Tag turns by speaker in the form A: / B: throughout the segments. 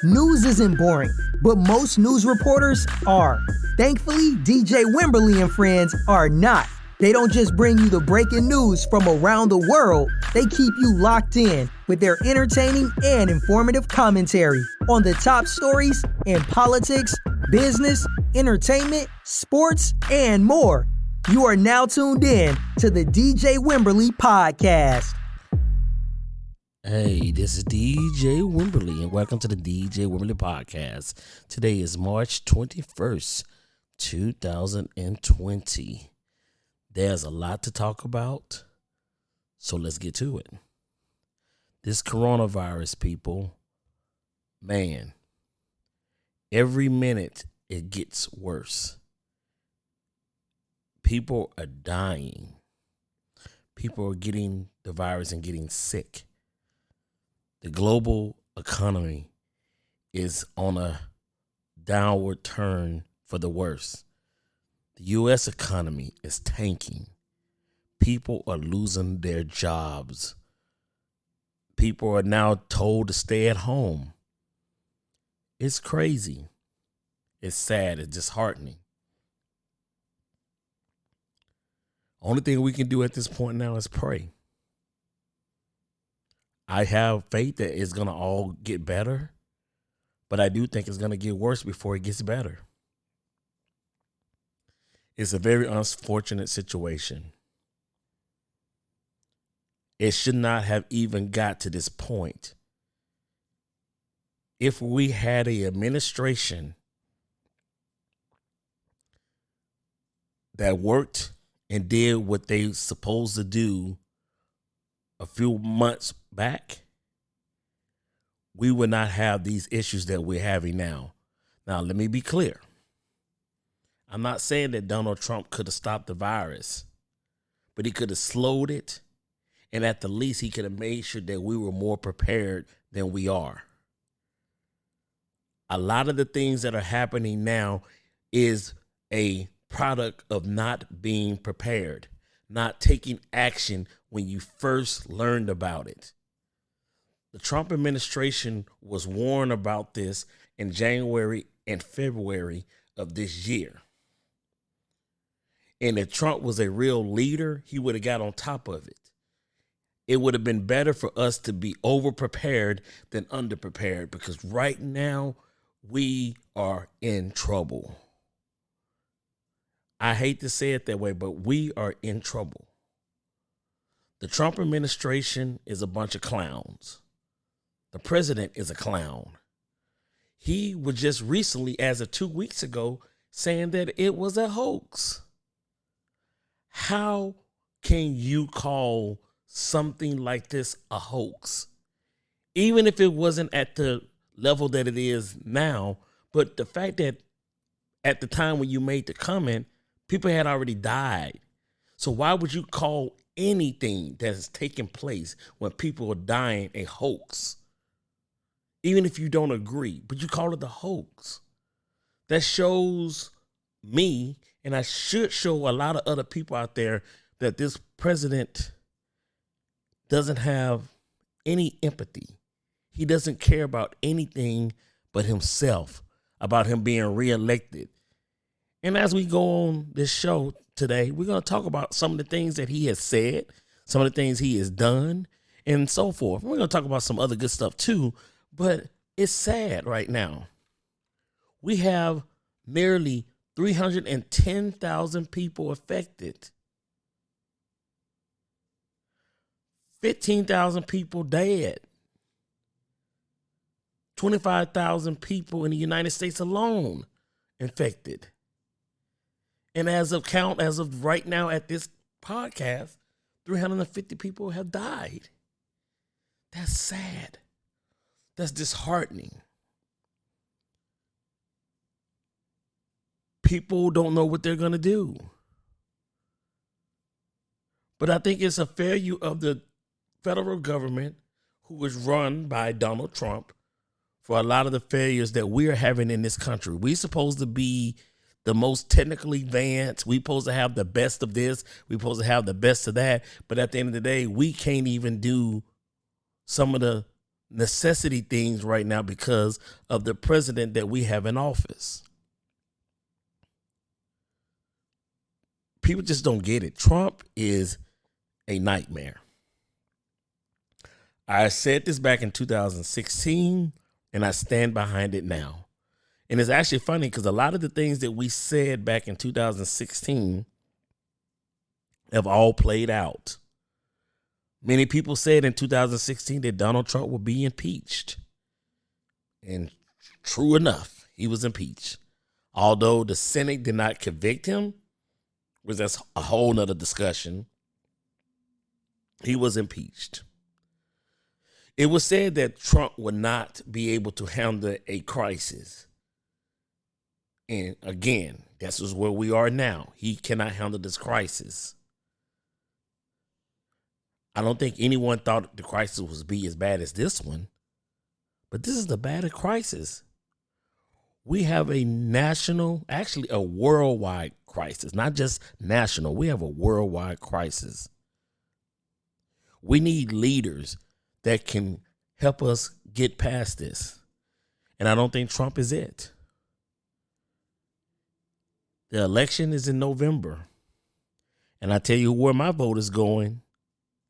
A: News isn't boring, but most news reporters are. Thankfully, DJ Wimberly and friends are not. They don't just bring you the breaking news from around the world, they keep you locked in with their entertaining and informative commentary on the top stories in politics, business, entertainment, sports, and more. You are now tuned in to the DJ Wimberly Podcast.
B: Hey, this is DJ Wimberly, and welcome to the DJ Wimberly Podcast. Today is March 21st, 2020. There's a lot to talk about, so let's get to it. This coronavirus, people, man, every minute it gets worse. People are dying. People are getting the virus and getting sick. The global economy is on a downward turn for the worse. The U.S. economy is tanking. People are losing their jobs. People are now told to stay at home. It's crazy. It's sad. It's disheartening. Only thing we can do at this point now is pray. I have faith that it's going to all get better, but I do think it's going to get worse before it gets better. It's a very unfortunate situation. It should not have even got to this point. If we had an administration that worked and did what they supposed to do a few months back, we would not have these issues that we're having now. Now, let me be clear. I'm not saying that Donald Trump could have stopped the virus, but he could have slowed it, and at the least he could have made sure that we were more prepared than we are. A lot of the things that are happening now is a product of not being prepared, not taking action when you first learned about it. The Trump administration was warned about this in January and February of this year. And if Trump was a real leader, he would have got on top of it. It would have been better for us to be over-prepared than under-prepared, because right now we are in trouble. I hate to say it that way, but we are in trouble. The Trump administration is a bunch of clowns. The president is a clown. He was just recently, as of 2 weeks ago, saying that it was a hoax. How can you call something like this a hoax? Even if it wasn't at the level that it is now, but the fact that at the time when you made the comment, people had already died. So why would you call anything that is taking place when people are dying a hoax? Even if you don't agree, but you call it a hoax. That shows me, and I should show a lot of other people out there, that this president doesn't have any empathy. He doesn't care about anything but himself, about him being reelected. And as we go on this show today, we're going to talk about some of the things that he has said, some of the things he has done, and so forth. We're going to talk about some other good stuff too, but it's sad right now. We have nearly 310,000 people affected. 15,000 people dead. 25,000 people in the United States alone infected. And as of right now at this podcast, 350 people have died. That's sad. That's disheartening. People don't know what they're going to do. But I think it's a failure of the federal government, who was run by Donald Trump, for a lot of the failures that we're having in this country. We're supposed to be the most technically advanced. We're supposed to have the best of this. We're supposed to have the best of that. But at the end of the day, we can't even do some of the necessity things right now because of the president that we have in office. People just don't get it. Trump is a nightmare. I said this back in 2016, and I stand behind it now. And it's actually funny because a lot of the things that we said back in 2016 have all played out. Many people said in 2016 that Donald Trump would be impeached. And true enough, he was impeached. Although the Senate did not convict him, which that's a whole nother discussion, he was impeached. It was said that Trump would not be able to handle a crisis. And again, that's just where we are now. He cannot handle this crisis. I don't think anyone thought the crisis would be as bad as this one, but this is the baddest crisis. We have a national, actually a worldwide crisis, not just national. We have a worldwide crisis. We need leaders that can help us get past this. And I don't think Trump is it. The election is in November. And I tell you where my vote is going.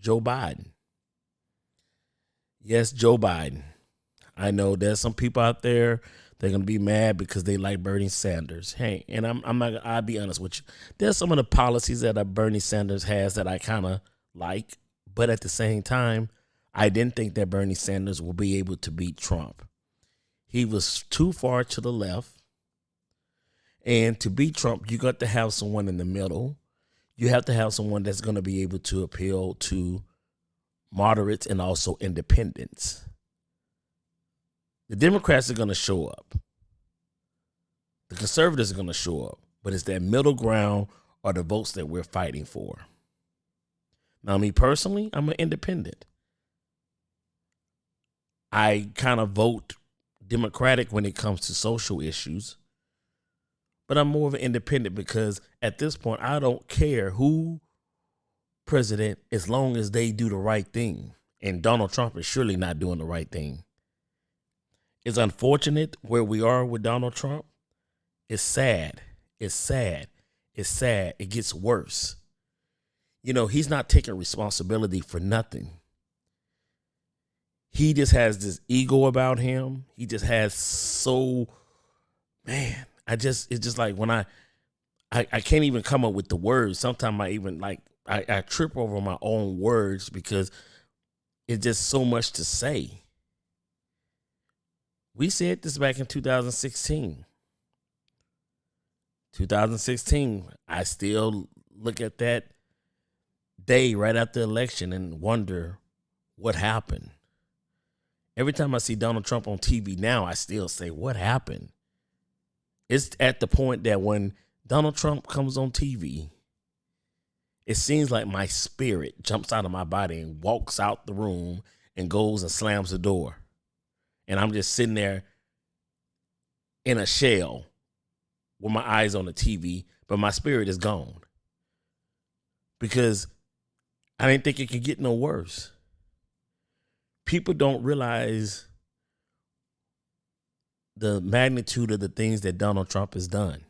B: Joe Biden. Yes, Joe Biden. I know there's some people out there, they're going to be mad because they like Bernie Sanders. Hey, and I'll be honest with you. There's some of the policies that Bernie Sanders has that I kind of like. But at the same time, I didn't think that Bernie Sanders will be able to beat Trump. He was too far to the left. And to beat Trump, you got to have someone in the middle. You have to have someone that's going to be able to appeal to moderates and also independents. The Democrats are going to show up. The conservatives are going to show up. But it's that middle ground are the votes that we're fighting for. Now, me personally, I'm an independent. I kind of vote Democratic when it comes to social issues. But I'm more of an independent because at this point, I don't care who president as long as they do the right thing. And Donald Trump is surely not doing the right thing. It's unfortunate where we are with Donald Trump. It's sad. It's sad. It's sad. It gets worse. You know, he's not taking responsibility for nothing. He just has this ego about him. He just has it's just like when I can't even come up with the words. Sometimes I trip over my own words because it's just so much to say. We said this back in 2016. 2016, I still look at that day right after the election and wonder what happened. Every time I see Donald Trump on TV now, I still say, what happened? It's at the point that when Donald Trump comes on TV, it seems like my spirit jumps out of my body and walks out the room and goes and slams the door. And I'm just sitting there in a shell with my eyes on the TV, but my spirit is gone. Because I didn't think it could get no worse. People don't realize the magnitude of the things that Donald Trump has done.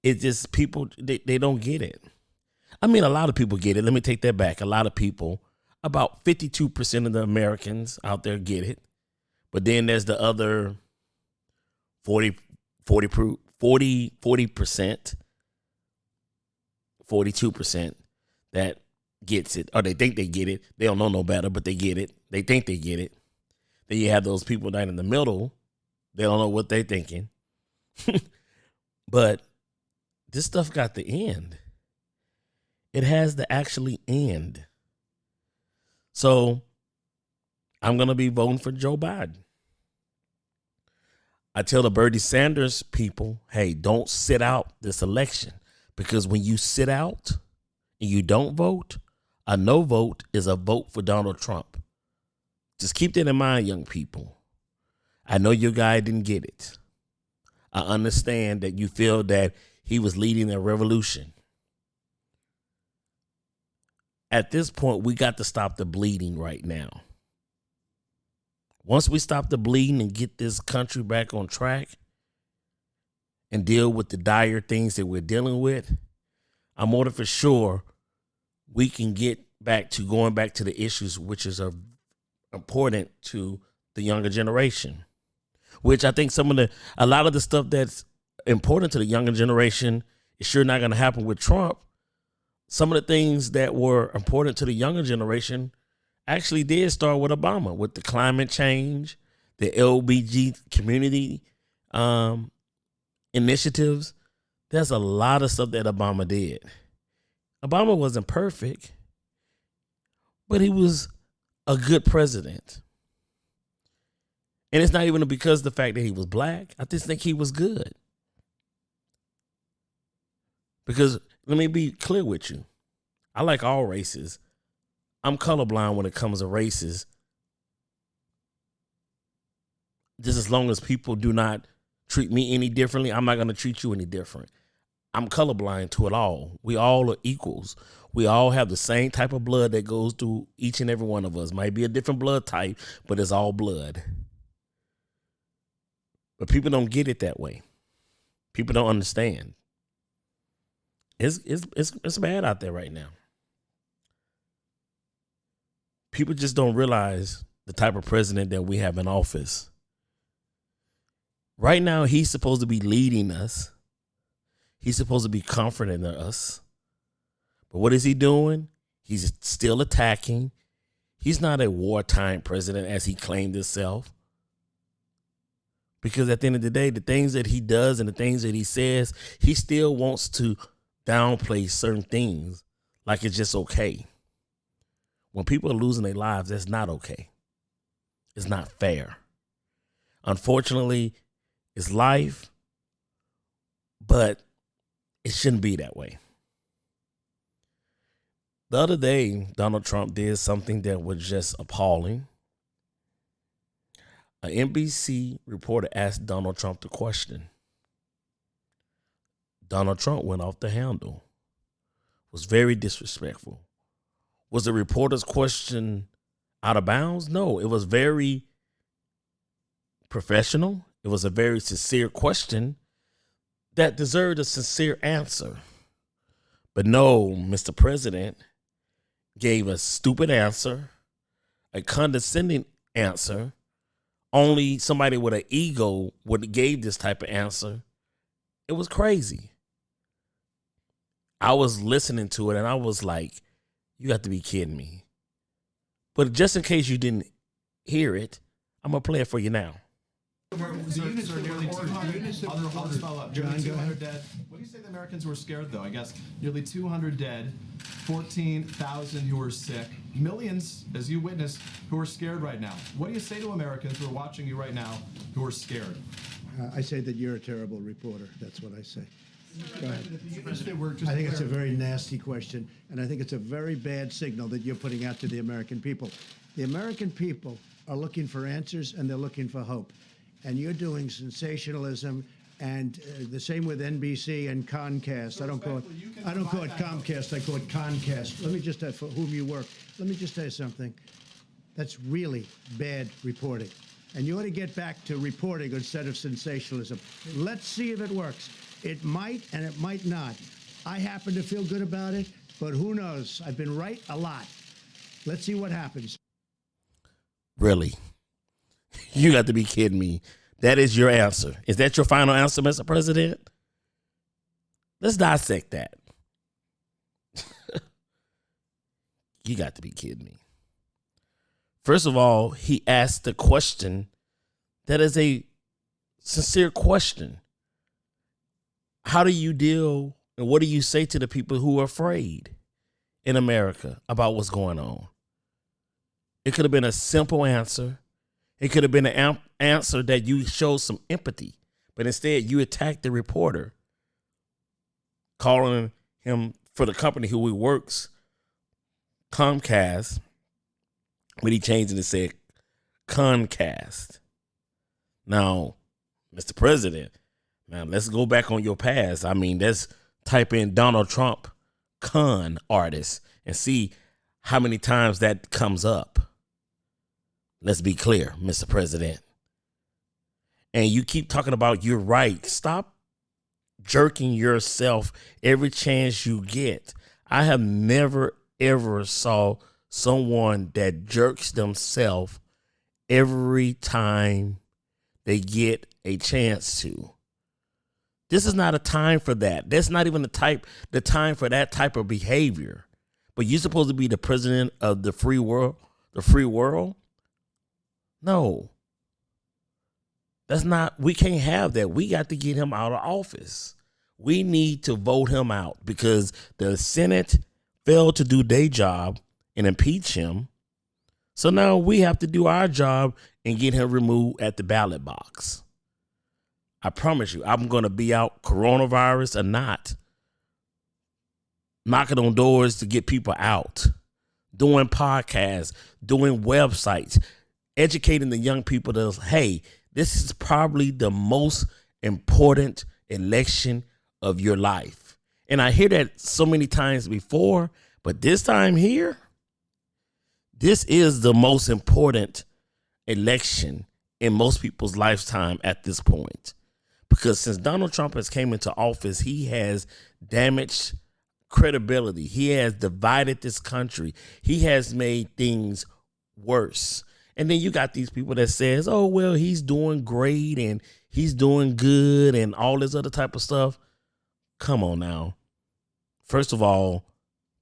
B: It's just people, they don't get it. I mean, a lot of people get it. Let me take that back. A lot of people, about 52% of the Americans out there get it. But then there's the other 40%, 42% that gets it, or they think they get it. They don't know no better, but they get it. They think they get it. Then you have those people down in the middle. They don't know what they're thinking. But this stuff got to end. It has to actually end. So I'm going to be voting for Joe Biden. I tell the Bernie Sanders people, hey, don't sit out this election. Because when you sit out and you don't vote, a no vote is a vote for Donald Trump. Just keep that in mind, young people. I know your guy didn't get it. I understand that you feel that he was leading a revolution. at this point, we got to stop the bleeding right now. Once we stop the bleeding and get this country back on track and deal with the dire things that we're dealing with, I'm more than for sure we can get back to going back to the issues which is important to the younger generation, which I think a lot of the stuff that's important to the younger generation is sure not going to happen with Trump. Some of the things that were important to the younger generation actually did start with Obama, with the climate change, the LBG community initiatives. There's a lot of stuff that Obama did. Obama wasn't perfect, but he was a good president. And it's not even because of the fact that he was black. I just think he was good. Because let me be clear with you. I like all races. I'm colorblind when it comes to races. Just as long as people do not treat me any differently, I'm not going to treat you any different. I'm colorblind to it all. We all are equals. We all have the same type of blood that goes through each and every one of us. Might be a different blood type, but it's all blood. But people don't get it that way. People don't understand. It's bad out there right now. People just don't realize the type of president that we have in office. Right now, he's supposed to be leading us. He's supposed to be comforting us. But what is he doing? He's still attacking. He's not a wartime president as he claimed himself. Because at the end of the day, the things that he does and the things that he says, he still wants to downplay certain things like it's just okay. When people are losing their lives, that's not okay. It's not fair. Unfortunately, it's life, but it shouldn't be that way. The other day, Donald Trump did something that was just appalling. An NBC reporter asked Donald Trump the question. Donald Trump went off the handle, was very disrespectful. Was the reporter's question out of bounds? No, it was very professional. It was a very sincere question that deserved a sincere answer. But no, Mr. President gave a stupid answer, a condescending answer. Only somebody with an ego would have gave this type of answer. It was crazy. I was listening to it and I was like, you got to be kidding me. But just in case you didn't hear it, I'm going to play it for you now.
C: Nearly 200 dead. What do you say the Americans were scared, though? I guess nearly 200 dead, 14,000 who are sick, millions, as you witnessed, who are scared right now. What do you say to Americans who are watching you right now who are scared?
D: I say that you're a terrible reporter. That's what I say. Go ahead.
C: I
D: think it's a very nasty question, and I think it's a very bad signal that you're putting out to the American people. The American people are looking for answers, and they're looking for hope. And you're doing sensationalism, and the same with NBC and Comcast. I don't call it Comcast. I call it Concast. Let me just for whom you work. Let me just tell you something. That's really bad reporting, and you ought to get back to reporting instead of sensationalism. Let's see if it works. It might, and it might not. I happen to feel good about it, but who knows? I've been right a lot. Let's see what happens.
B: Really? You got to be kidding me. That is your answer. Is that your final answer, Mr. President? Let's dissect that. You got to be kidding me. First of all, he asked the question that is a sincere question. How do you deal and what do you say to the people who are afraid in America about what's going on? It could have been a simple answer. It could have been an answer that you showed some empathy, but instead you attacked the reporter, calling him for the company who he works, Comcast, but he changed it and said Concast. Now, Mr. President, now let's go back on your past. I mean, let's type in Donald Trump con artist and see how many times that comes up. Let's be clear, Mr. President. And you keep talking about you're right. Stop jerking yourself every chance you get. I have never, ever saw someone that jerks themselves every time they get a chance to. This is not a time for that. That's not even the time for that type of behavior. But you're supposed to be the president of the free world, No. That's not, we can't have that. We got to get him out of office. We need to vote him out because the Senate failed to do their job and impeach him. So now we have to do our job and get him removed at the ballot box. I promise you, I'm going to be out, coronavirus or not, knocking on doors to get people out, doing podcasts, doing websites, educating the young people that, hey, this is probably the most important election of your life. And I hear that so many times before, but this time here, this is the most important election in most people's lifetime at this point. Because since Donald Trump has came into office, he has damaged credibility. He has divided this country. He has made things worse. And then you got these people that says, oh, well, he's doing great and he's doing good and all this other type of stuff. Come on now. First of all,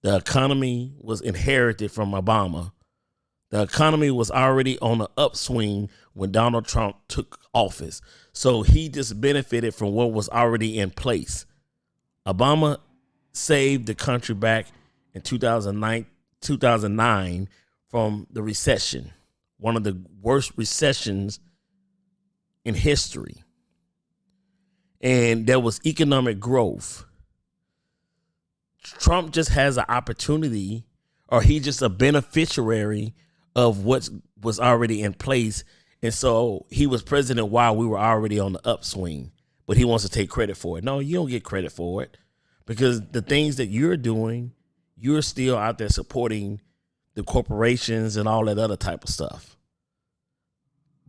B: the economy was inherited from Obama. The economy was already on the upswing when Donald Trump took office. So he just benefited from what was already in place. Obama saved the country back in 2009 from the recession, one of the worst recessions in history. And there was economic growth. Trump just has an opportunity, or he's just a beneficiary of what was already in place. And so he was president while we were already on the upswing, but he wants to take credit for it. No, you don't get credit for it because the things that you're doing, you're still out there supporting the corporations and all that other type of stuff.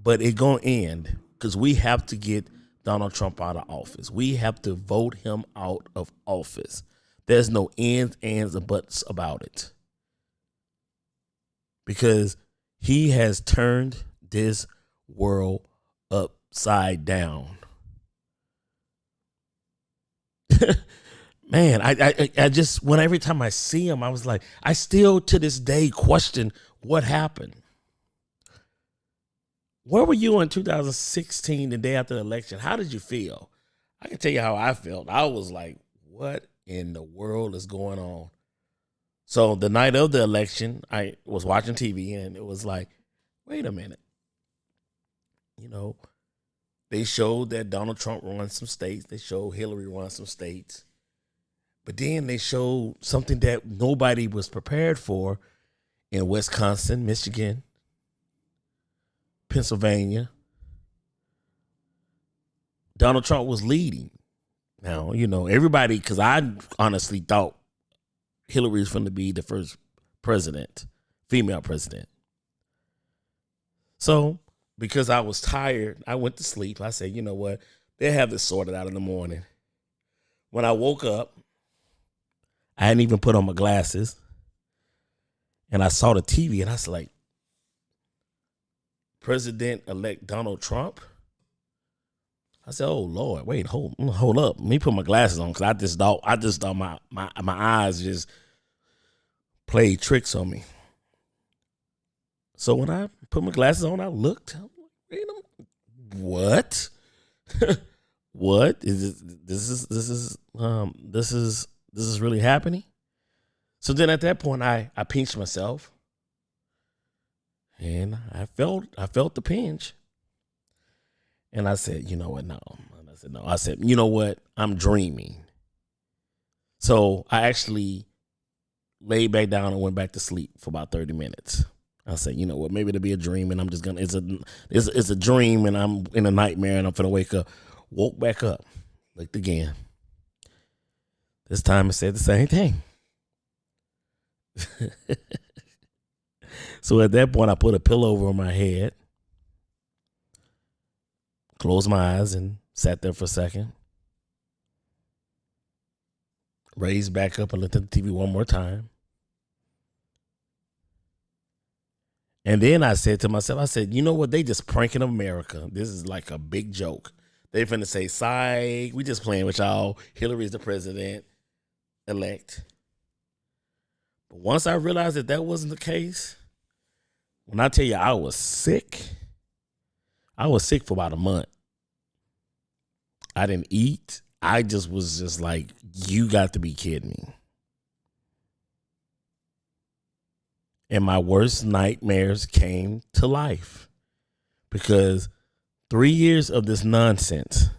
B: But it's going to end because we have to get Donald Trump out of office. We have to vote him out of office. There's no ands, and buts about it. Because he has turned this world upside down. Man, I just, when every time I see him, I was like, I still to this day question what happened. Where were you in 2016, the day after the election? How did you feel? I can tell you how I felt. I was like, what in the world is going on? So the night of the election, I was watching TV and it was like, wait a minute. You know, they showed that Donald Trump runs some states. They showed Hillary runs some states. But then they showed something that nobody was prepared for in Wisconsin, Michigan, Pennsylvania. Donald Trump was leading. Now, you know, everybody, because I honestly thought Hillary was going to be the first president, female president. So, because I was tired, I went to sleep. I said, you know what? They'll have this sorted out in the morning. When I woke up, I hadn't even put on my glasses. And I saw the TV and I was like, President-elect Donald Trump? I said, oh, Lord, wait, hold up. Let me put my glasses on because I just thought my eyes just played tricks on me. So when I put my glasses on, I looked. I'm like, wait a minute. What? What is this is really happening? So then at that point, I pinched myself, and I felt the pinch. And I said, you know what? No. I said, you know what? I'm dreaming. So I actually laid back down and went back to sleep for about 30 minutes. I said, you know what? Maybe it'll be a dream, and I'm just gonna. It's a dream, and I'm in a nightmare, and I'm gonna wake up. Woke back up, looked again. This time it said the same thing. So at that point, I put a pillow over my head, closed my eyes, and sat there for a second. Raised back up and looked at the TV one more time. And then I said to myself, you know what? They just pranking America. This is like a big joke. They finna say, psych, we just playing with y'all. Hillary's the president-elect. But once I realized that wasn't the case, when I tell you I was sick for about a month. I didn't eat. I just was just like, you got to be kidding me. And my worst nightmares came to life because 3 years of this nonsense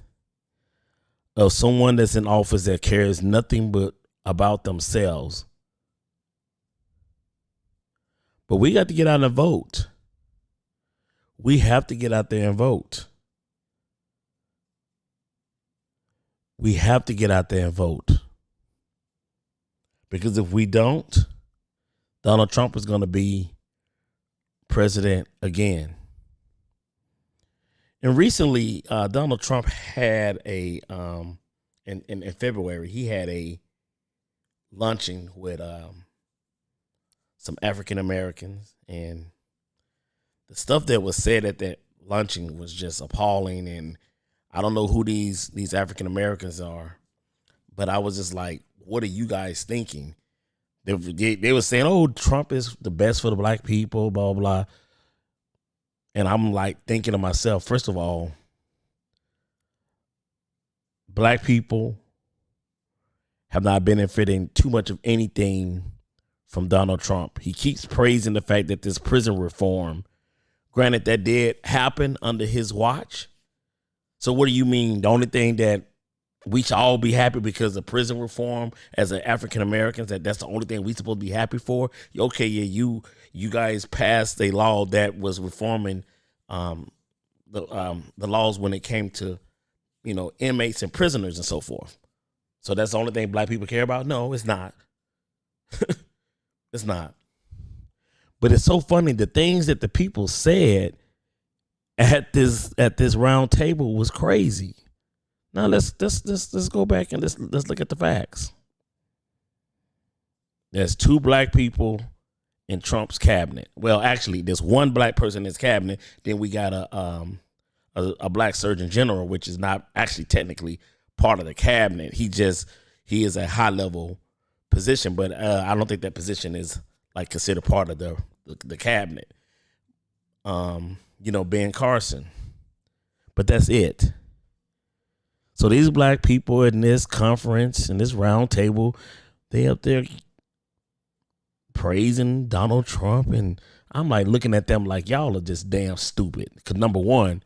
B: of someone that's in office that cares nothing but about themselves. But we got to get out and vote. We have to get out there and vote. We have to get out there and vote. Because if we don't, Donald Trump is going to be president again. And recently, Donald Trump had in February, he had a luncheon with some African Americans, and the stuff that was said at that luncheon was just appalling. And I don't know who these African Americans are, but I was just like, what are you guys thinking? They were saying, oh, Trump is the best for the black people, blah, blah. And I'm like thinking to myself, first of all, black people have not benefiting too much of anything from Donald Trump. He keeps praising the fact that this prison reform, granted that did happen under his watch. So what do you mean? The only thing that we should all be happy because of prison reform as an African Americans, that's the only thing we supposed to be happy for? Okay, yeah, you guys passed a law that was reforming the laws when it came to, inmates and prisoners and so forth. So that's the only thing black people care about? No, it's not. It's not. But it's so funny, the things that the people said at this round table was crazy. Now let's go back and let's look at the facts. There's 2 black people in Trump's cabinet. Well, actually, there's 1 black person in his cabinet. Then we got a black surgeon general, which is not actually technically part of the cabinet. He is a high level position, but I don't think that position is like considered part of the cabinet. Ben Carson, but that's it. So these black people in this conference, in this round table, they up there praising Donald Trump. And I'm like looking at them like, y'all are just damn stupid. Because number one,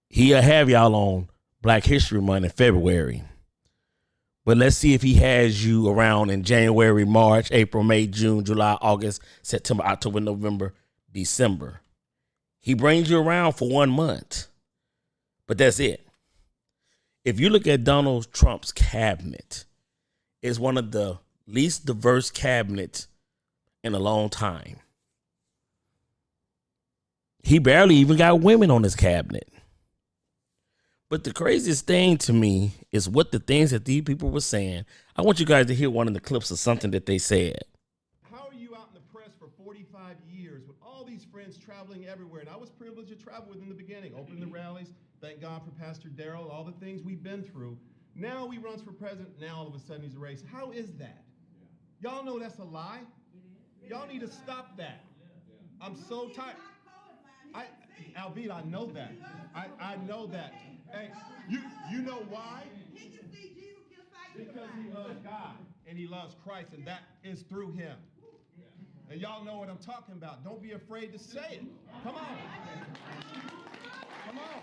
B: he'll have y'all on Black History Month in February. But let's see if he has you around in January, March, April, May, June, July, August, September, October, November, December. He brings you around for 1 month. But that's it. If you look at Donald Trump's cabinet, it's one of the least diverse cabinets in a long time. He barely even got women on his cabinet. But the craziest thing to me is what the things that these people were saying. I want you guys to hear one of the clips of something that they said.
C: How are you out in the press for 45 years with all these friends traveling everywhere? And I was privileged to travel with in the beginning, opening the rallies. Thank God for Pastor Darrell, all the things we've been through. Now he runs for president. Now all of a sudden he's erased. How is that? Y'all know that's a lie? Y'all need to stop that. I'm so tired. Alvita, I know that. I know that. Hey, you know why? Because he loves God and he loves Christ, and that is through him. And y'all know what I'm talking about. Don't be afraid to say it. Come on. Come on.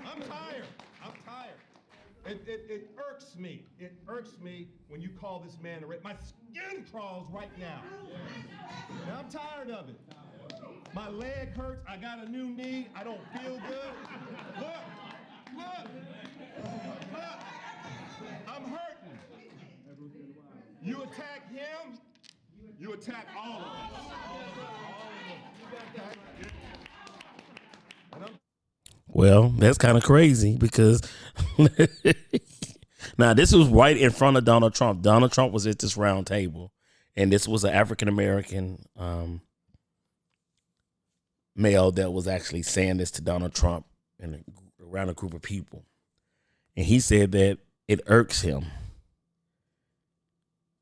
C: I'm tired. It irks me. It irks me when you call this man a rape. My skin crawls right now. And I'm tired of it. My leg hurts. I got a new knee. I don't feel good. Look. I'm hurting. You attack him,
E: You attack all of us.
B: Well, that's kind of crazy because now this was right in front of Donald Trump. Donald Trump was at this round table, and this was an African-American male that was actually saying this to Donald Trump and around a group of people. And he said that it irks him.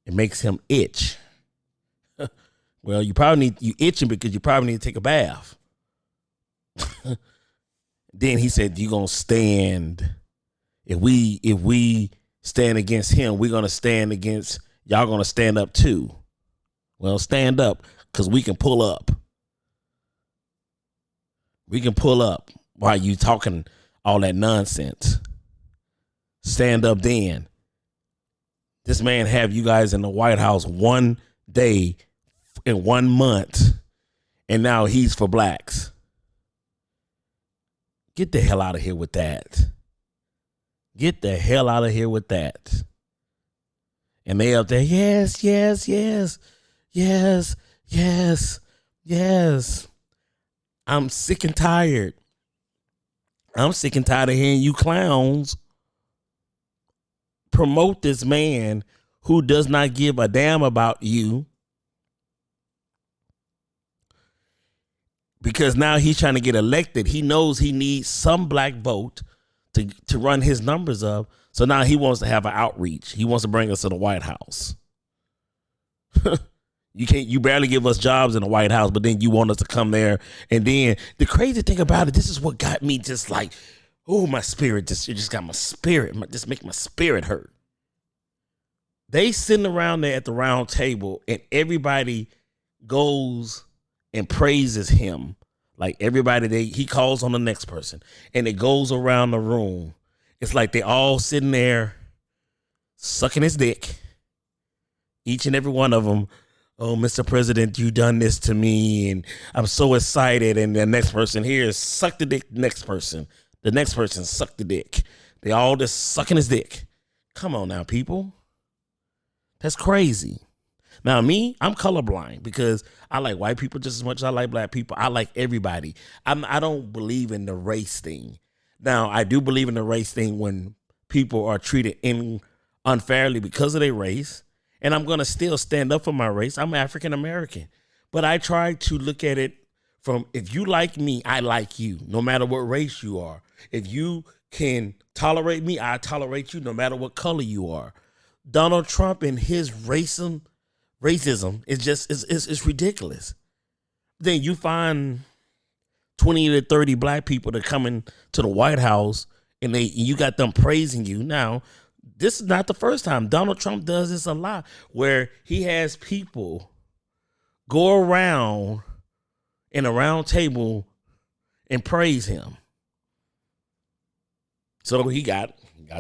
B: It makes him itch. Well, you itching because you probably need to take a bath. Then he said, "You gonna stand? If we stand against him, we're gonna stand against y'all. Gonna stand up too. Well, stand up because we can pull up. We can pull up while you talking all that nonsense. Stand up then. This man have you guys in the White House one day in 1 month, and now he's for blacks. Get the hell out of here with that. Get the hell out of here with that." And they up there, yes, yes, yes, yes, yes, yes. I'm sick and tired. I'm sick and tired of hearing you clowns promote this man who does not give a damn about you, because now he's trying to get elected. He knows he needs some black vote to run his numbers up. So now he wants to have an outreach. He wants to bring us to the White House. You barely give us jobs in the White House, but then you want us to come there. And then the crazy thing about it, this is what got me just like, oh, my spirit, it just got my spirit, just make my spirit hurt. They sitting around there at the round table and everybody goes and praises him. Like everybody, he calls on the next person and it goes around the room. It's like they all sitting there sucking his dick. Each and every one of them. "Oh, Mr. President, you done this to me, and I'm so excited." And the next person here is suck the dick. Next person, the next person suck the dick. They all just sucking his dick. Come on now, people. That's crazy. Now, me, I'm colorblind because I like white people just as much as I like black people. I like everybody. I don't believe in the race thing. Now, I do believe in the race thing when people are treated unfairly because of their race. And I'm going to still stand up for my race. I'm African American. But I try to look at it from, if you like me, I like you, no matter what race you are. If you can tolerate me, I tolerate you, no matter what color you are. Donald Trump and his racism is just, it's ridiculous. Then you find 20 to 30 black people that come in to the White House and you got them praising you. Now, this is not the first time. Donald Trump does this a lot, where he has people go around in a round table and praise him. So he got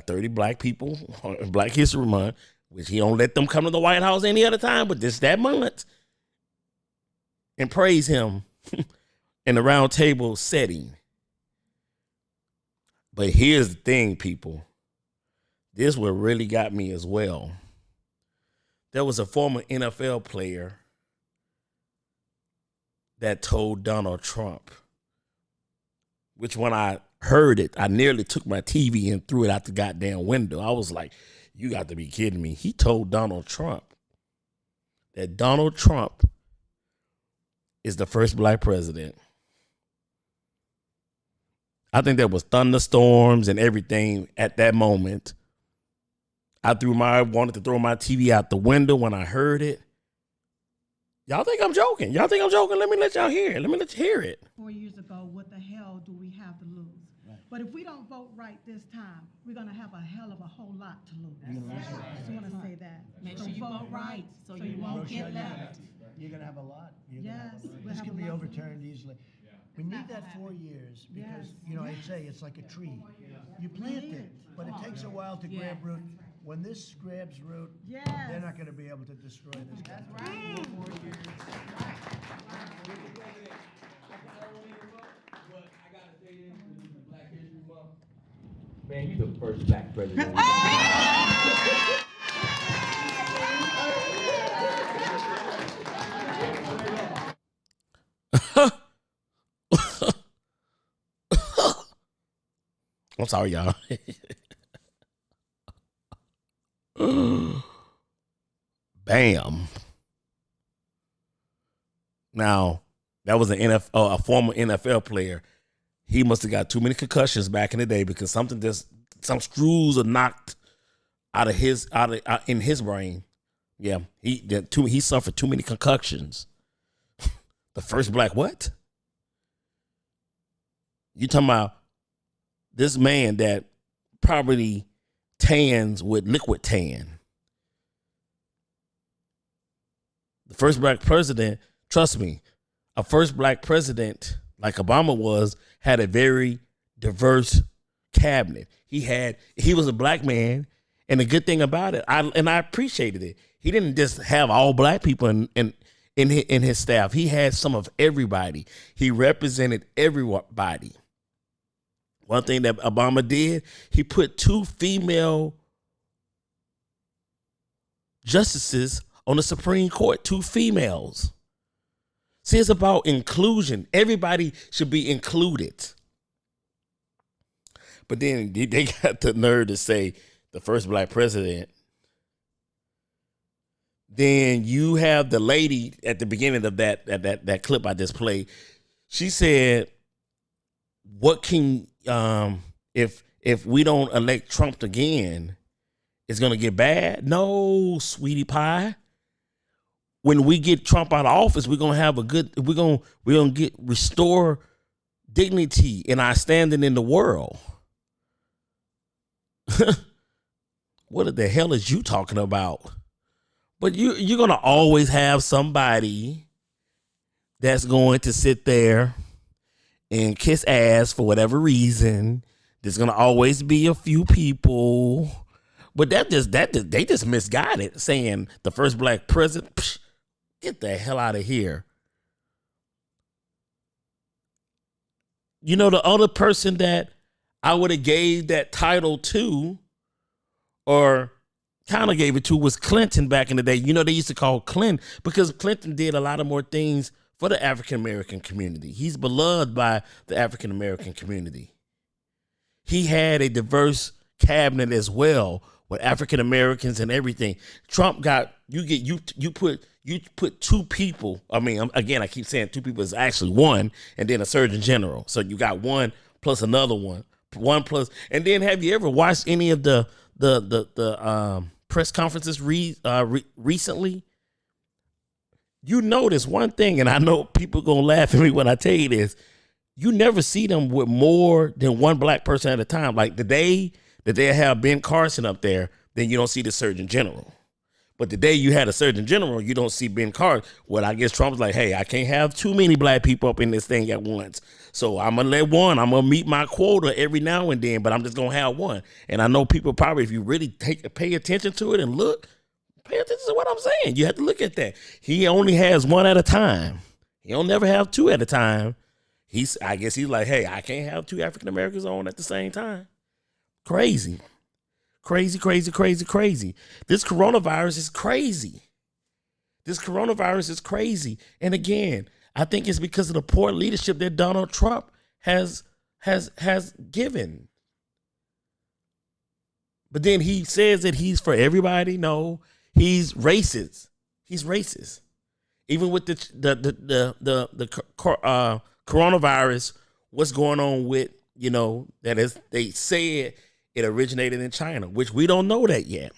B: 30 black people on Black History Month, which he don't let them come to the White House any other time, but just that month, and praise him in a round table setting. But here's the thing, people. This what really got me as well. There was a former NFL player that told Donald Trump, which when I heard it, I nearly took my TV and threw it out the goddamn window. I was like, you got to be kidding me. He told Donald Trump that Donald Trump is the first black president. I think there was thunderstorms and everything at that moment. I wanted to throw my TV out the window when I heard it. Y'all think I'm joking? Let me let y'all hear it. Let me let you hear it.
F: 4 years ago, what the hell do we have to lose? Right. But if we don't vote right this time, we're going to have a hell of a whole lot to lose. I just want to say that.
G: Make sure you vote right so you won't get left.
D: You're going to have a lot.
F: Yes.
D: This can be overturned easily. We need that 4 years because, I say it's like a tree. You plant it, but it takes a while to grab root. When this grabs root, they're not going to be able to destroy this country.
G: That's right.
H: Man, you the first black president.
B: I'm sorry, y'all. Bam. Now, that was a former NFL player. He must have got too many concussions back in the day because some screws are knocked out in his brain. Yeah, he suffered too many concussions. The first black what? You talking about this man that probably tans with liquid tan. The first black president, trust me, a first black president like Obama had a very diverse cabinet. He was a black man, and the good thing about it, I appreciated it. He didn't just have all black people in his staff. He had some of everybody. He represented everybody. One thing that Obama did, he put 2 female justices on the Supreme Court, 2 females. See, it's about inclusion. Everybody should be included. But then they got the nerve to say the first black president. Then you have the lady at the beginning of that clip I just played. She said, "What can if we don't elect Trump again, it's gonna get bad?" No, sweetie pie. When we get Trump out of office, we're gonna restore dignity in our standing in the world. What the hell is you talking about? But you're gonna always have somebody that's going to sit there and kiss ass for whatever reason. There's gonna always be a few people, but they just misguided, saying the first black president. Psh, get the hell out of here. You know, the other person that I would have gave that title to, or kind of gave it to, was Clinton back in the day. You know, they used to call Clinton because Clinton did a lot of more things for the African-American community. He's beloved by the African-American community. He had a diverse cabinet as well with African-Americans and everything. Trump got, you put 2 people. I mean, again, I keep saying 2 people, is actually 1, and then a surgeon general. So you got 1 plus another 1 plus. And then have you ever watched any of the press conferences recently? You notice one thing, and I know people gonna laugh at me when I tell you this. You never see them with more than 1 black person at a time. Like the day that they have Ben Carson up there, then you don't see the Surgeon General. But the day you had a Surgeon General, you don't see Ben Carson. Well, I guess Trump's like, hey, I can't have too many black people up in this thing at once. So I'm going to let 1. I'm going to meet my quota every now and then, but I'm just going to have 1. And I know people probably, if you really pay attention to it and look, pay attention to what I'm saying. You have to look at that. He only has 1 at a time. He'll never have 2 at a time. I guess he's like, hey, I can't have 2 African Americans on at the same time. Crazy. Crazy. This coronavirus is crazy. And again, I think it's because of the poor leadership that Donald Trump has given. But then he says that he's for everybody. No, he's racist. Even with the coronavirus, what's going on with, that is, they said it originated in China, which we don't know that yet.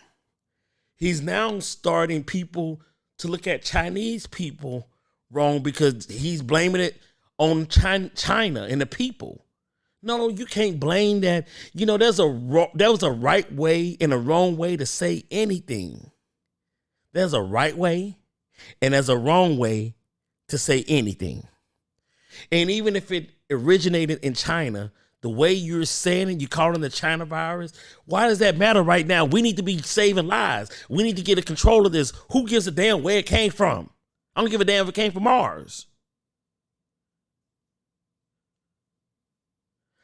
B: He's now starting people to look at Chinese people wrong because he's blaming it on China and the people. No, you can't blame that. There was a right way and a wrong way to say anything. There's a right way and there's a wrong way to say anything. And even if it originated in China, the way you're saying it, you calling the China virus, why does that matter right now? We need to be saving lives. We need to get a control of this. Who gives a damn where it came from? I don't give a damn if it came from Mars.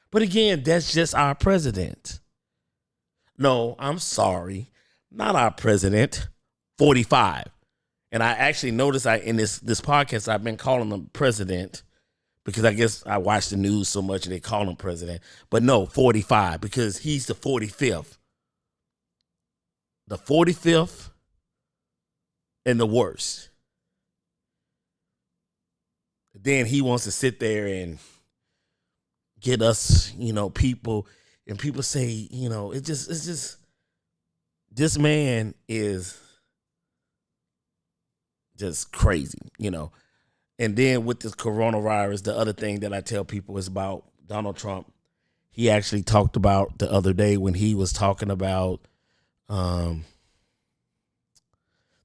B: But again, that's just our president. No, I'm sorry. Not our president. 45. And I actually noticed in this podcast, I've been calling him president because I guess I watch the news so much and they call him president. But no, 45, because he's the 45th. The 45th and the worst. Then he wants to sit there and get us, people, and people say, it's just, this man is just crazy, And then with this coronavirus, the other thing that I tell people is about Donald Trump. He actually talked about the other day when he was talking about the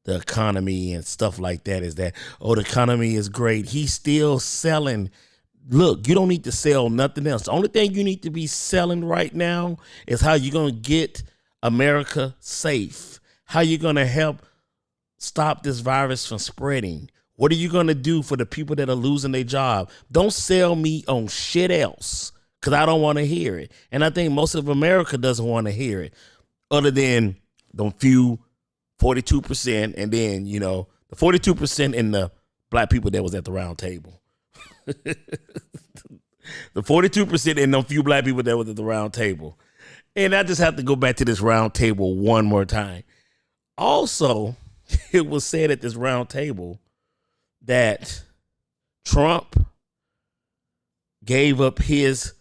B: economy and stuff like that, is that, the economy is great. He's still selling. Look, you don't need to sell nothing else. The only thing you need to be selling right now is how you're going to get America safe, how you're going to help stop this virus from spreading. What are you going to do for the people that are losing their job? Don't sell me on shit else, because I don't want to hear it. And I think most of America doesn't want to hear it, other than the few 42%, and then, the 42% and the black people that was at the round table. The 42% and the few black people that was at the round table. And I just have to go back to this round table one more time. Also, it was said at this round table that Trump gave up his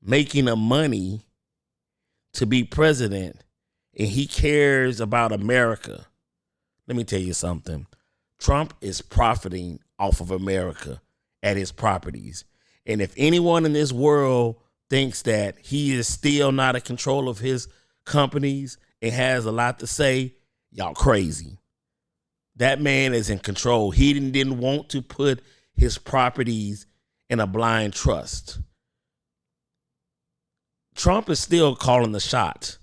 B: making of money to be president, and he cares about America. Let me tell you something. Trump is profiting off of America at his properties. And if anyone in this world thinks that he is still not in control of his companies and has a lot to say, y'all crazy. That man is in control. He didn't want to put his properties in a blind trust. Trump is still calling the shots.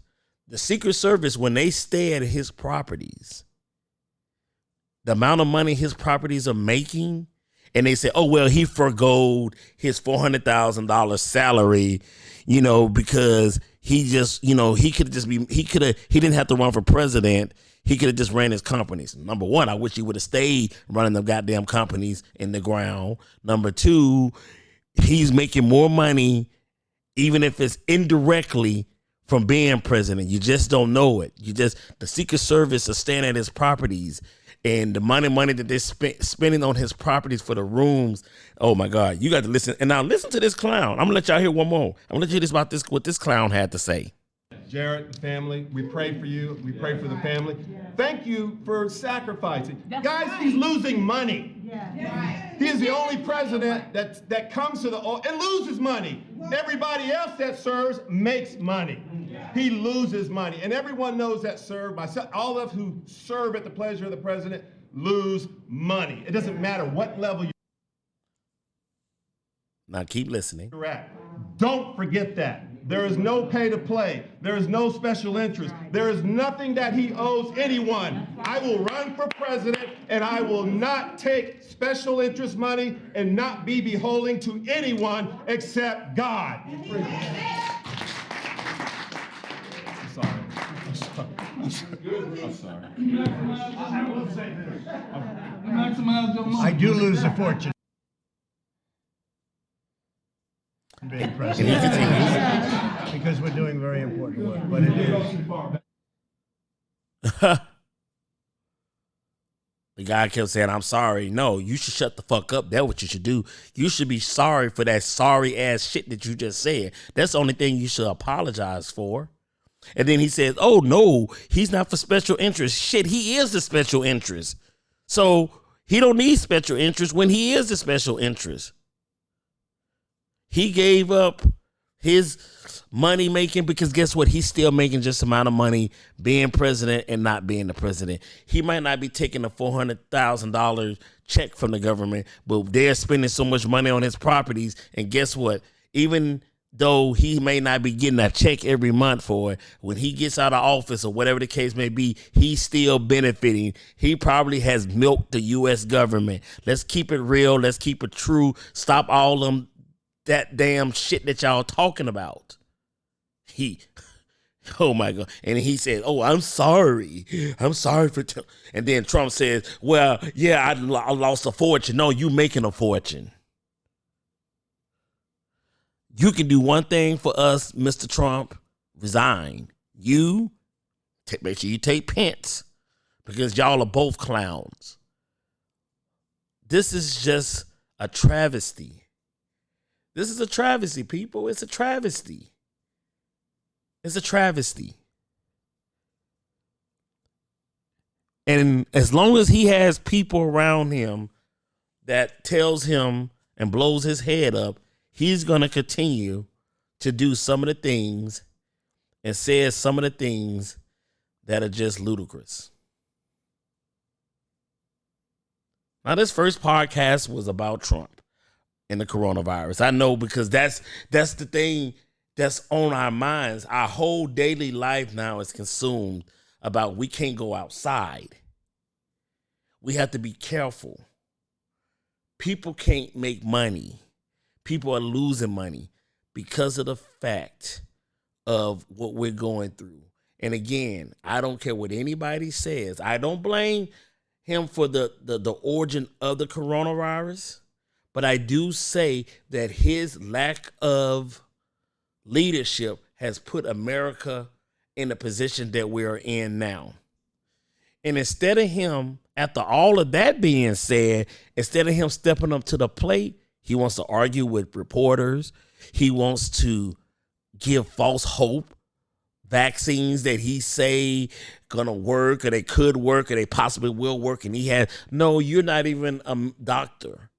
B: The Secret Service, when they stay at his properties, the amount of money his properties are making, and they say, he forgoed his $400,000 salary, because he just, he didn't have to run for president. He could have just ran his companies. Number one, I wish he would have stayed running them goddamn companies in the ground. Number two, he's making more money, even if it's indirectly, from being president. You just don't know it. The Secret Service is staying at his properties, and the money that they're spending on his properties for the rooms. Oh my God, you got to listen. And now listen to this clown. I'm gonna let y'all hear one more. I'm gonna let you hear what this clown had to say.
C: Jared, the family, we pray for you. We pray for the family. Thank you for sacrificing. Guys, he's losing money. He is the only president that comes to and loses money. Everybody else that serves makes money. He loses money. And everyone knows that all of who serve at the pleasure of the president lose money. It doesn't matter what level
B: Now keep listening.
C: you're at. Don't forget that. There is no pay to play. There is no special interest. There is nothing that he owes anyone. I will run for president, and I will not take special interest money and not be beholden to anyone except God. I'm sorry.
D: I do lose a fortune. Being president. Because we're doing very important work, but it is.
B: The guy kept saying, I'm sorry. No, you should shut the fuck up. That's what you should do. You should be sorry for that sorry ass shit that you just said. That's the only thing you should apologize for. And then he says, oh no, he's not for special interest. Shit, he is the special interest. So he don't need special interest when he is the special interest. He gave up his money making because guess what? He's still making just amount of money being president and not being the president. He might not be taking a $400,000 check from the government, but they're spending so much money on his properties. And guess what? Even though he may not be getting a check every month for it, when he gets out of office or whatever the case may be, he's still benefiting. He probably has milked the U.S. government. Let's keep it real. Let's keep it true. Stop all them that damn shit that y'all talking about. Oh my God. And he said, oh, I'm sorry for, and then Trump says, well, yeah, I lost a fortune. No, you making a fortune. You can do one thing for us, Mr. Trump, resign. Make sure you take Pence, because y'all are both clowns. This is just a travesty. This is a travesty, people. It's a travesty. It's a travesty. And as long as he has people around him that tells him and blows his head up, he's going to continue to do some of the things and says some of the things that are just ludicrous. Now, this first podcast was about Trump and the coronavirus. I know, because that's the thing that's on our minds. Our whole daily life now is consumed about we can't go outside. We have to be careful. People can't make money. People are losing money because of the fact of what we're going through. And again, I don't care what anybody says. I don't blame him for the origin of the coronavirus, but I do say that his lack of leadership has put America in the position that we're in now. And instead of him, after all of that being said, instead of him stepping up to the plate, he wants to argue with reporters. He wants to give false hope. Vaccines that he say gonna work, or they could work, or they possibly will work, and no, you're not even a doctor.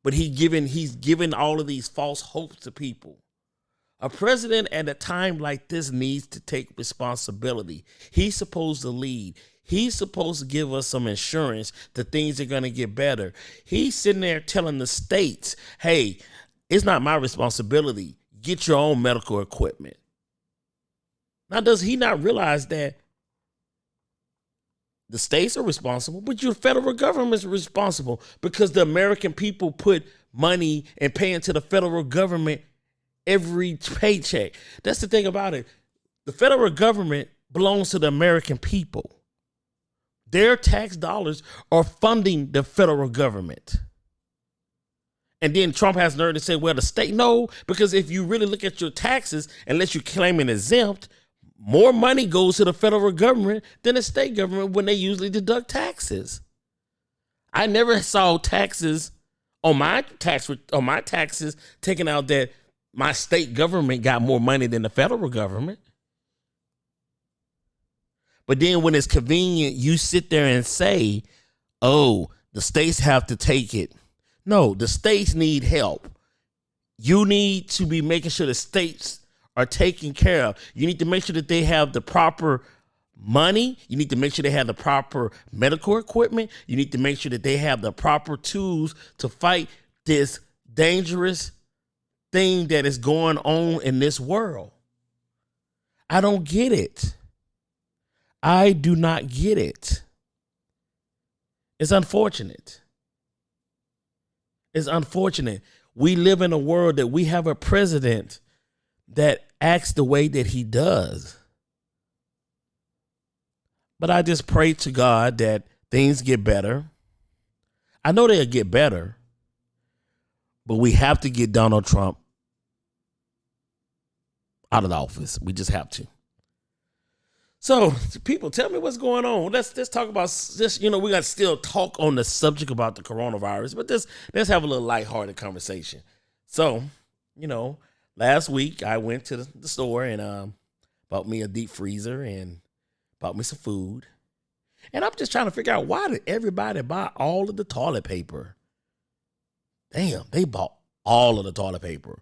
B: But he's given all of these false hopes to people. A president at a time like this needs to take responsibility. He's supposed to lead. He's supposed to give us some assurance that things are going to get better. He's sitting there telling the states, hey, it's not my responsibility. Get your own medical equipment. Now, does he not realize that the states are responsible, but your federal government is responsible, because the American people put money and pay into the federal government every paycheck? That's the thing about it. The federal government belongs to the American people. Their tax dollars are funding the federal government. And then Trump has nerve to say, well, the state, no, because if you really look at your taxes, unless you claim an exempt, more money goes to the federal government than the state government when they usually deduct taxes. I never saw taxes on my taxes taken out that my state government got more money than the federal government. But then when it's convenient, you sit there and say, oh, the states have to take it. No, the states need help. You need to be making sure the states are taken care of. You need to make sure that they have the proper money. You need to make sure they have the proper medical equipment. You need to make sure that they have the proper tools to fight this dangerous thing that is going on in this world. I don't get it. I do not get it. It's unfortunate. It's unfortunate. We live in a world that we have a president that acts the way that he does. But I just pray to God that things get better. I know they'll get better, but we have to get Donald Trump out of the office. We just have to. So, people, tell me what's going on. Let's talk about this. We got to still talk on the subject about the coronavirus, but let's have a little lighthearted conversation. So, last week I went to the store and bought me a deep freezer and bought me some food. And I'm just trying to figure out, why did everybody buy all of the toilet paper? Damn, they bought all of the toilet paper.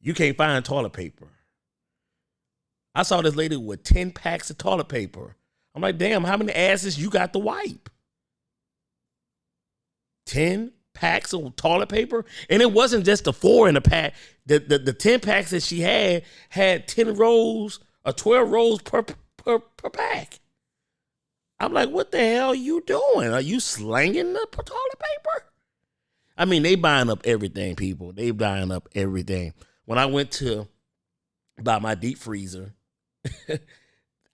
B: You can't find toilet paper. I saw this lady with 10 packs of toilet paper. I'm like, damn, how many asses you got to wipe? 10 packs of toilet paper? And it wasn't just the 4 in a pack. The 10 packs that she had 10 rolls or 12 rolls per pack. I'm like, what the hell are you doing? Are you slanging the toilet paper? I mean, they buying up everything, people. They buying up everything. When I went to buy my deep freezer,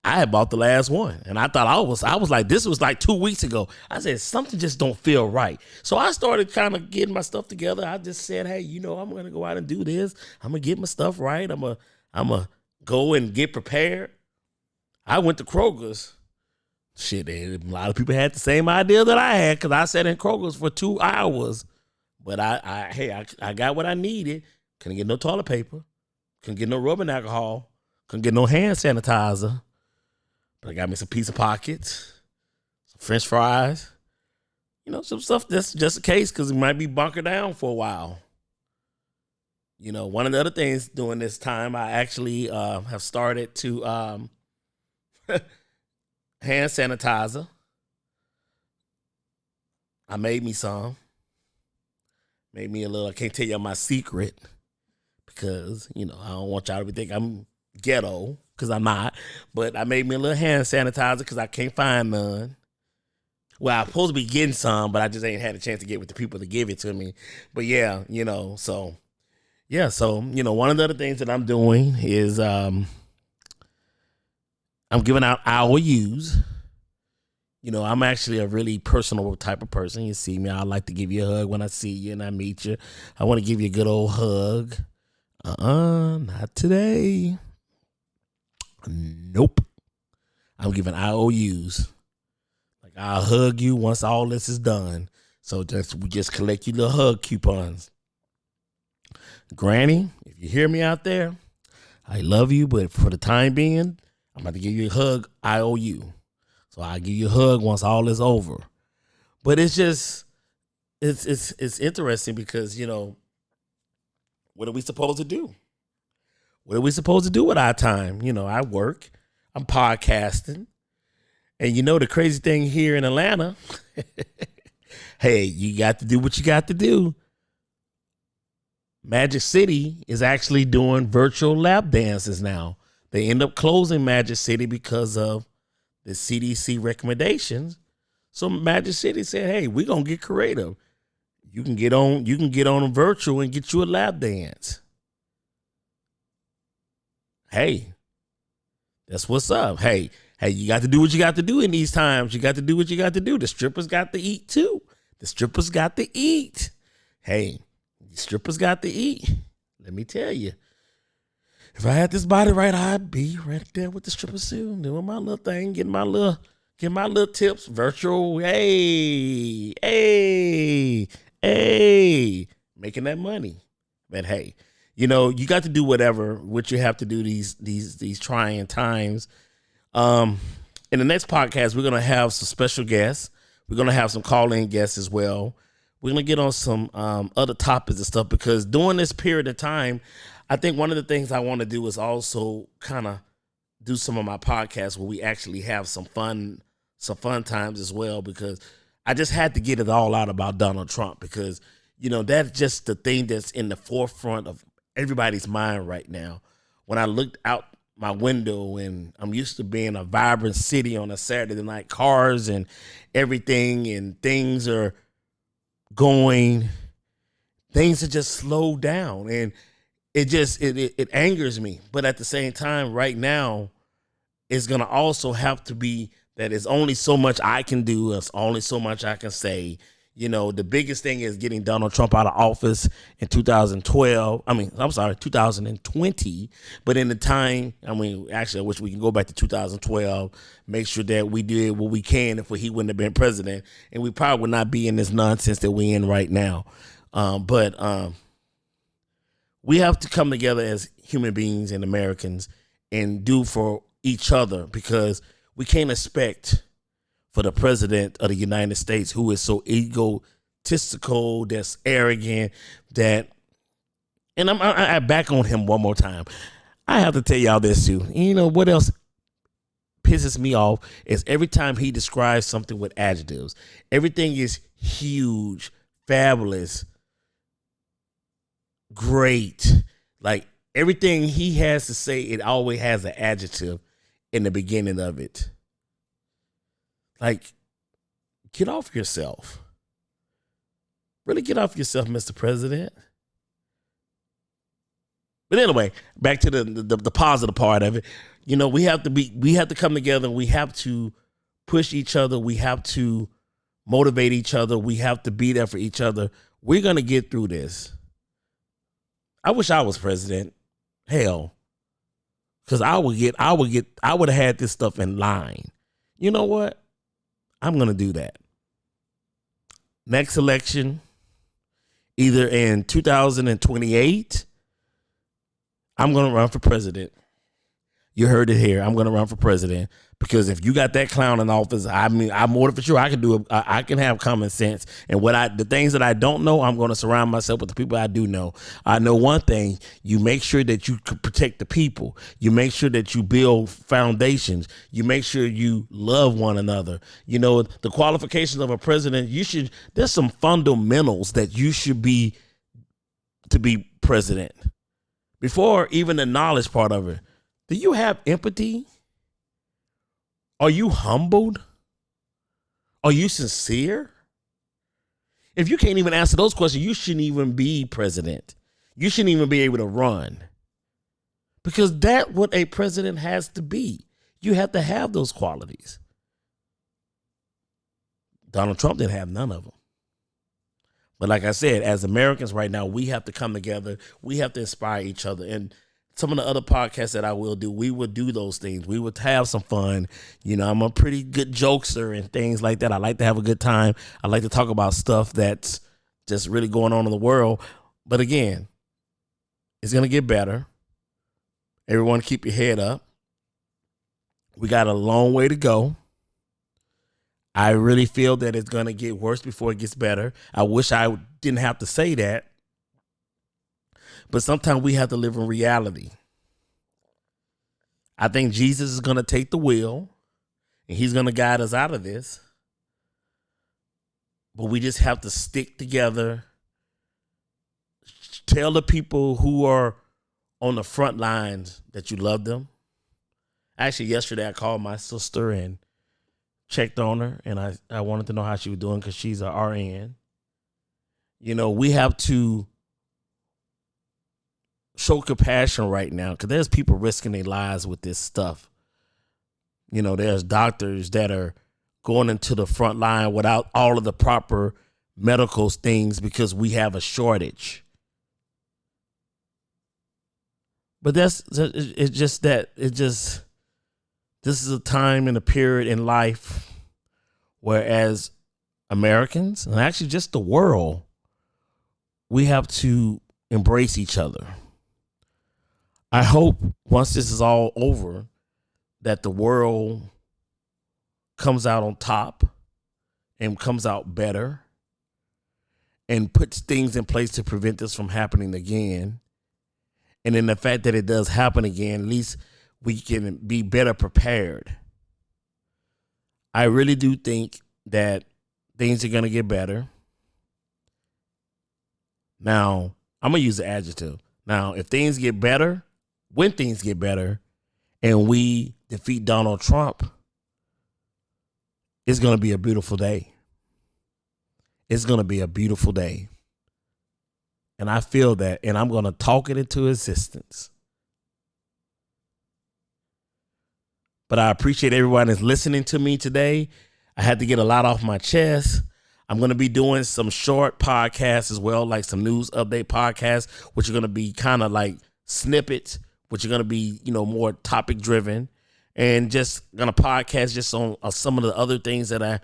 B: I had bought the last one, and I thought I was like, this was like 2 weeks ago. I said, something just don't feel right. So I started kind of getting my stuff together. I just said, hey, I'm going to go out and do this. I'm going to get my stuff right. I'm going to go and get prepared. I went to Kroger's. Shit, a lot of people had the same idea that I had because I sat in Kroger's for 2 hours. But I got what I needed. Couldn't get no toilet paper. Couldn't get no rubbing alcohol. Couldn't get no hand sanitizer. But I got me some pizza pockets, some French fries, some stuff that's just in case because it might be bunkered down for a while. One of the other things during this time, I actually have started to hand sanitizer. I made me some. Made me a little, I can't tell y'all my secret because, I don't want y'all to think I'm ghetto. Because I'm not, but I made me a little hand sanitizer because I can't find none. Well, I'm supposed to be getting some, but I just ain't had a chance to get with the people to give it to me. But yeah, so one of the other things that I'm doing is I'm giving out IOUs. I'm actually a really personal type of person. You see me, I like to give you a hug when I see you and I meet you. I want to give you a good old hug. Not today. Nope. I'm giving IOUs. Like I'll hug you once all this is done. So we just collect you little hug coupons. Granny, if you hear me out there, I love you, but for the time being, I'm about to give you a hug IOU. So I'll give you a hug once all is over. But it's just it's interesting because, what are we supposed to do? What are we supposed to do with our time? I work, I'm podcasting. And the crazy thing here in Atlanta, hey, you got to do what you got to do. Magic City is actually doing virtual lap dances now. They end up closing Magic City because of the CDC recommendations. So Magic City said, hey, we're going to get creative. You can get on a virtual and get you a lap dance. Hey, that's what's up. Hey, you got to do what you got to do in these times. You got to do what you got to do. The strippers got to eat too. The strippers got to eat. Hey, the strippers got to eat. Let me tell you, if I had this body right, I'd be right there with the strippers soon, doing my little thing, getting my little tips, virtual. Hey, making that money. But hey. You got to do what you have to do these trying times. In the next podcast, we're going to have some special guests. We're going to have some call-in guests as well. We're going to get on some other topics and stuff because during this period of time, I think one of the things I want to do is also kind of do some of my podcasts where we actually have some fun times as well because I just had to get it all out about Donald Trump because, that's just the thing that's in the forefront of everybody's mind right now. When I looked out my window and I'm used to being a vibrant city on a Saturday night, cars and everything and things are just slowed down and it angers me. But at the same time, right now, it's going to also have to be that it's only so much I can do. It's only so much I can say. The biggest thing is getting Donald Trump out of office in 2020. But in the time, actually, I wish we can go back to 2012, make sure that we did what we can if he wouldn't have been president. And we probably would not be in this nonsense that we're in right now. But we have to come together as human beings and Americans and do for each other because we can't expect for the president of the United States, who is so egotistical, that's arrogant, and I back on him one more time. I have to tell y'all this too. What else pisses me off is every time he describes something with adjectives, everything is huge, fabulous, great. Like everything he has to say, it always has an adjective in the beginning of it. Like, get off yourself. Really get off yourself, Mr. President. But anyway, back to the positive part of it. You know, we have to come together, and we have to push each other. We have to motivate each other. We have to be there for each other. We're going to get through this. I wish I was president. Hell. Because I would have had this stuff in line. You know what? I'm going to do that. Next election, either in 2028, I'm going to run for president. You heard it here. I'm going to run for president because if you got that clown in office, I mean, I'm more for sure I can do it. I can have common sense, and the things that I don't know, I'm going to surround myself with the people I do know. I know one thing: you make sure that you protect the people. You make sure that you build foundations. You make sure you love one another. You know, the qualifications of a president. There's some fundamentals that you should be to be president. Before even the knowledge part of it. Do you have empathy? Are you humbled? Are you sincere? If you can't even answer those questions, you shouldn't even be president. You shouldn't even be able to run. Because that's what a president has to be. You have to have those qualities. Donald Trump didn't have none of them. But like I said, as Americans right now, we have to come together. We have to inspire each other. And some of the other podcasts that I will do, we would do those things. We would have some fun. You know, I'm a pretty good jokester and things like that. I like to have a good time. I like to talk about stuff that's just really going on in the world. But again, it's going to get better. Everyone keep your head up. We got a long way to go. I really feel that it's going to get worse before it gets better. I wish I didn't have to say that. But sometimes we have to live in reality. I think Jesus is going to take the wheel and he's going to guide us out of this. But we just have to stick together. Tell the people who are on the front lines that you love them. Actually, yesterday I called my sister and checked on her, and I wanted to know how she was doing because she's a RN. You know, we have to show compassion right now because there's people risking their lives with this stuff. You know, there's doctors that are going into the front line without all of the proper medical things because we have a shortage. But this is a time and a period in life where as Americans, and actually just the world, we have to embrace each other. I hope once this is all over that the world comes out on top and comes out better and puts things in place to prevent this from happening again. And in the fact that it does happen again, at least we can be better prepared. I really do think that things are going to get better. Now, I'm going to use the adjective. Now, if things get better, when things get better, and we defeat Donald Trump, it's going to be a beautiful day. It's going to be a beautiful day. And I feel that, and I'm going to talk it into existence. But I appreciate everyone that's listening to me today. I had to get a lot off my chest. I'm going to be doing some short podcasts as well, like some news update podcasts, which are going to be kind of like snippets, which are going to be, you know, more topic driven, and just going to podcast just on some of the other things that are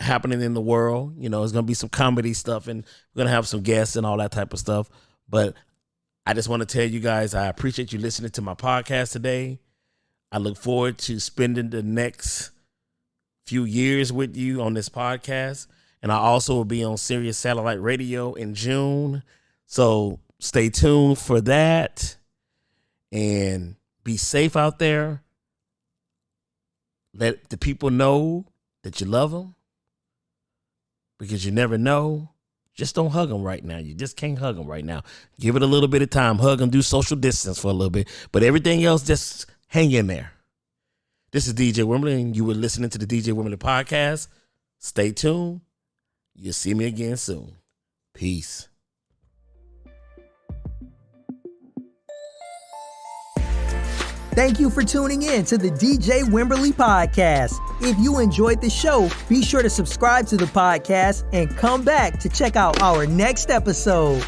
B: happening in the world. You know, it's going to be some comedy stuff, and we're going to have some guests and all that type of stuff. But I just want to tell you guys, I appreciate you listening to my podcast today. I look forward to spending the next few years with you on this podcast. And I also will be on Sirius Satellite Radio in June. So stay tuned for that. And be safe out there. Let the people know that you love them. Because you never know. Just don't hug them right now. You just can't hug them right now. Give it a little bit of time. Hug them. Do social distance for a little bit. But everything else, just hang in there. This is DJ Wimberly, and you were listening to the DJ Wimberly Podcast. Stay tuned. You'll see me again soon. Peace.
A: Thank you for tuning in to the DJ Wimberly Podcast. If you enjoyed the show, be sure to subscribe to the podcast and come back to check out our next episode.